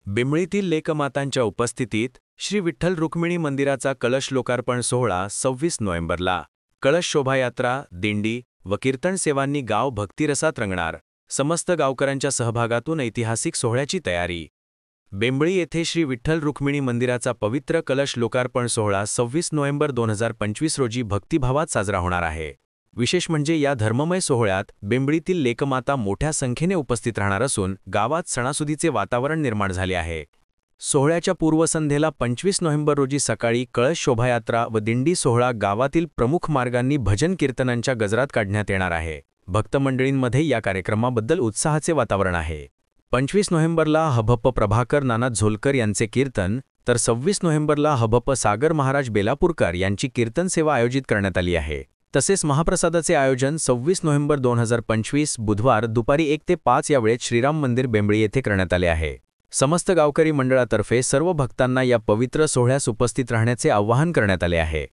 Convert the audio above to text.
बेंबळीतील लेकमातांच्या उपस्थितीत श्री विठ्ठल रुक्मिणी मंदिराचा कलश लोकार्पण सोहळा 26 नोव्हेंबरला. कळश शोभायात्रा, दिंडी व कीर्तन सेवांनी गाव भक्तिरसात रंगणार. समस्त गावकऱ्यांच्या सहभागातून ऐतिहासिक सोहळ्याची तयारी. बेंबळी येथे श्री विठ्ठल रुक्मिणी मंदिराचा पवित्र कलश लोकार्पण सोहळा 26 नोव्हेंबर 2025 रोजी भक्तिभावात साजरा होणार आहे. विशेष म्हणजे या धर्ममय सोहळ्यात बेंबळीतील लेकमाता मोठ्या संख्येने उपस्थित राहणार असून गावात सणासुदीचे वातावरण निर्माण झाले आहे. सोहळ्याच्या पूर्वसंध्येला 25 नोव्हेंबर रोजी सकाळी कळश शोभायात्रा व दिंडी सोहळा गावातील प्रमुख मार्गांनी भजन कीर्तनांच्या गजरात काढण्यात येणार आहे. भक्तमंडळींमध्ये या कार्यक्रमाबद्दल उत्साहाचे वातावरण आहे. 25 नोव्हेंबरला हभप प्रभाकर नाना झोलकर यांचे कीर्तन, तर 26 नोव्हेंबरला हभप सागर महाराज बेलापूरकर यांची कीर्तन सेवा आयोजित करण्यात आली आहे. तसेच महाप्रसादाचे आयोजन 26 नोव्हेंबर 2025 बुधवार दुपारी 1 ते 5 या वेळेत श्रीराम मंदिर बेंबळी येथे करण्यात आले आहे. समस्त गावकरी मंडळातर्फे सर्व भक्तांना या पवित्र सोहळ्यास उपस्थित राहण्याचे आवाहन करण्यात आले आहे.